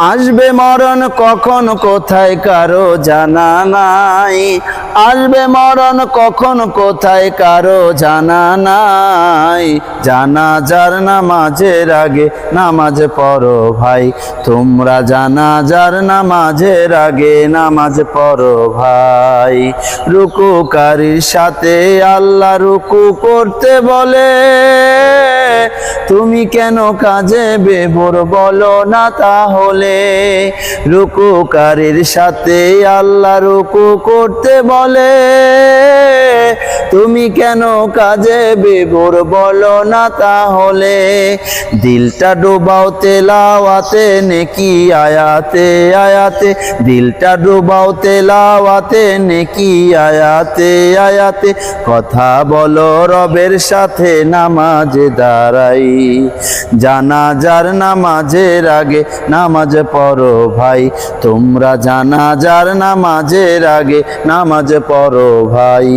আসবে মরণ কখন কোথায় কারো জানা নাই, আসবে মরণ কখন কোথায় কারো জানা নাই। জানাজার নামাজের আগে নামাজ পড়ো ভাই, তোমরা জানাজার নামাজের আগে নামাজ পড়ো ভাই। রুকুকারীর সাথে আল্লাহ রুকু করতে বলে, তুমি কেন কাজে বেভোর বলো না তাহলে। রুকুকারীর সাথে আল্লাহ রুকু করতে বলে, তুমি কেন কাজে বেভোর বলো না তাহলে। দিলটা ডুবাও তেলাওয়াতে নেকি আয়াতে আয়াতে, দিলটা ডুবাও তেলাওয়াতে নেকি আয়াতে আয়াতে। কথা বলো রবের সাথে নামাজে দাঁড়াই, জানাজার নামাজের আগে নামাজ পড়ো ভাই, তোমরা জানাজার নামাজের আগে নামাজ পড়ো ভাই।